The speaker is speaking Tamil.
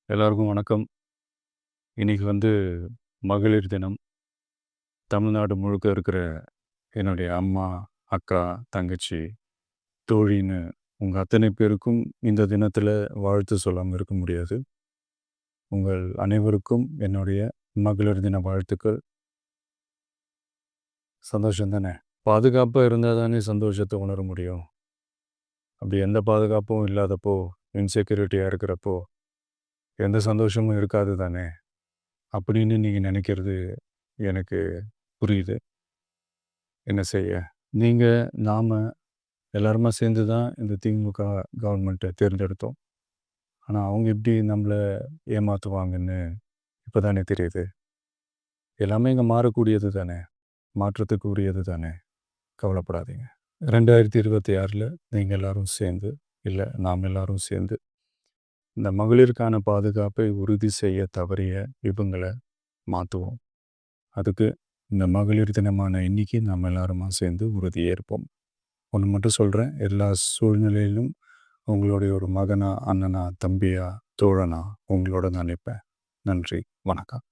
எல்லாருக்கும் வணக்கம். இன்னைக்கு மகளிர் தினம். தமிழ்நாடு முழுக்க இருக்கிற என்னுடைய அம்மா, அக்கா, தங்கச்சி, தோழின்னு உங்க அத்தனை பேருக்கும் இந்த தினத்தில வாழ்த்து சொல்லாம இருக்க முடியாது. உங்கள் அனைவருக்கும் என்னுடைய மகளிர் தின வாழ்த்துக்கள். சந்தோஷம் தானே! பாதுகாப்பா இருந்தா தானே சந்தோஷத்த உணர முடியும். அப்படி எந்த பாதுகாப்பும் இல்லாதப்போ, இன்செக்யூரிட்டியா இருக்கிறப்போ, எந்த சந்தோஷமும் இருக்காது தானே! அப்படின்னு நீங்க நினைக்கிறது எனக்கு புரியுது. என்ன செய்ய? நீங்க, நாம எல்லாருமா சேர்ந்து தான் இந்த திமுக கவர்மெண்ட்டை தேர்ந்தெடுத்தோம். ஆனா, அவங்க எப்படி நம்மள ஏமாத்துவாங்கன்னு இப்ப தானே தெரியுது. எல்லாமே இங்க மாறக்கூடியது தானே! மாற்றத்துக்கு உரியது தானே! கவலைப்படாதீங்க. 2026ல நீங்க எல்லாரும் சேர்ந்து, இல்ல நாம் எல்லாரும் சேர்ந்து, இந்த மகளிருக்கான பாதுகாப்பை உறுதி செய்ய தவறிய இவங்கள மாத்துவோம். அதுக்கு இந்த மகளிர் தினமான இன்னைக்கு நாம் எல்லாருமா சேர்ந்து உறுதியேற்போம். ஒண்ணு மட்டும் சொல்றேன், எல்லா சூழ்நிலையிலும் உங்களுடைய ஒரு மகனா, அண்ணனா, தம்பியா, தோழனா உங்களோட நான் நிப்பேன். நன்றி. வணக்கம்.